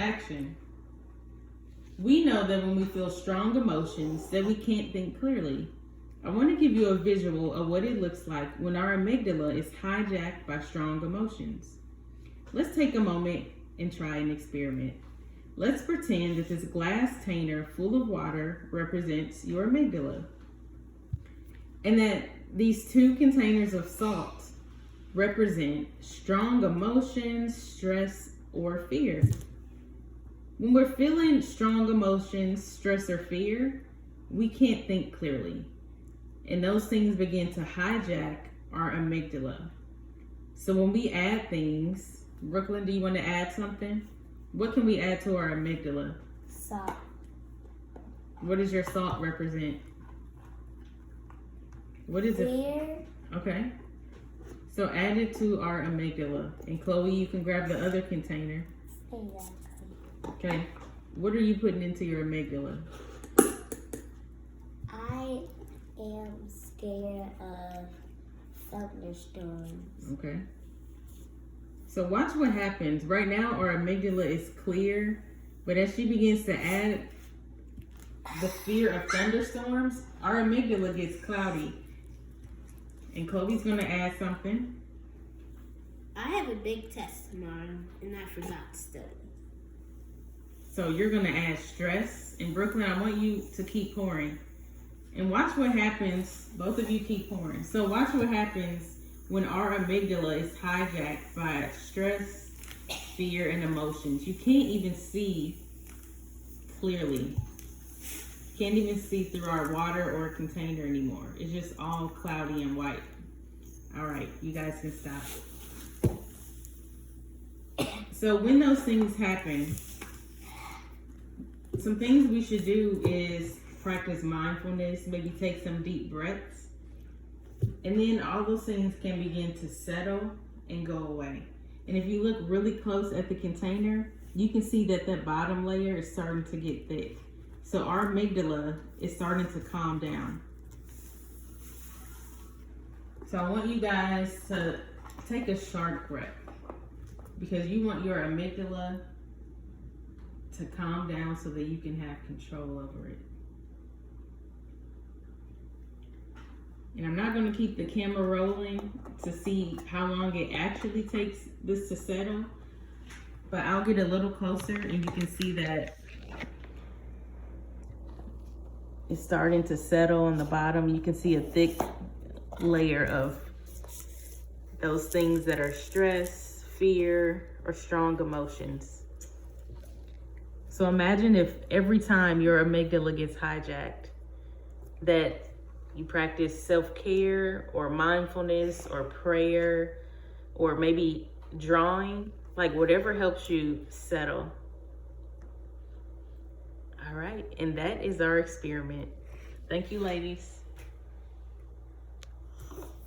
action. We know that when we feel strong emotions that we can't think clearly. I want to give you a visual of what it looks like when our amygdala is hijacked by strong emotions. Let's take a moment and try an experiment. Let's pretend that this glass container full of water represents your amygdala, and that these two containers of salt represent strong emotions, stress, or fear. When we're feeling strong emotions, stress, or fear, we can't think clearly. And those things begin to hijack our amygdala. So when we add things, Brooklyn, do you want to add something? What can we add to our amygdala? Salt. What does your salt represent? What is it? Fear. Okay. So add it to our amygdala. And Chloe, you can grab the other container. Exactly. Okay. What are you putting into your amygdala? I am scared of thunderstorms. Okay. So watch what happens. Right now, our amygdala is clear, but as she begins to add the fear of thunderstorms, our amygdala gets cloudy. And Chloe's going to add something. I have a big test tomorrow, and I forgot to study. So you're going to add stress. And Brooklyn, I want you to keep pouring. And watch what happens. Both of you keep pouring. So watch what happens when our amygdala is hijacked by stress, fear, and emotions. You can't even see clearly. Can't even see through our water or container anymore. It's just all cloudy and white. All right, you guys can stop. So when those things happen, some things we should do is practice mindfulness, maybe take some deep breaths, and then all those things can begin to settle and go away. And if you look really close at the container, you can see that that bottom layer is starting to get thick. So our amygdala is starting to calm down. So I want you guys to take a sharp breath because you want your amygdala to calm down so that you can have control over it. And I'm not going to keep the camera rolling to see how long it actually takes this to settle, but I'll get a little closer and you can see that it's starting to settle on the bottom. You can see a thick layer of those things that are stress, fear, or strong emotions. So imagine if every time your amygdala gets hijacked, that you practice self-care or mindfulness or prayer or maybe drawing, like whatever helps you settle. All right, and that is our experiment. Thank you, ladies.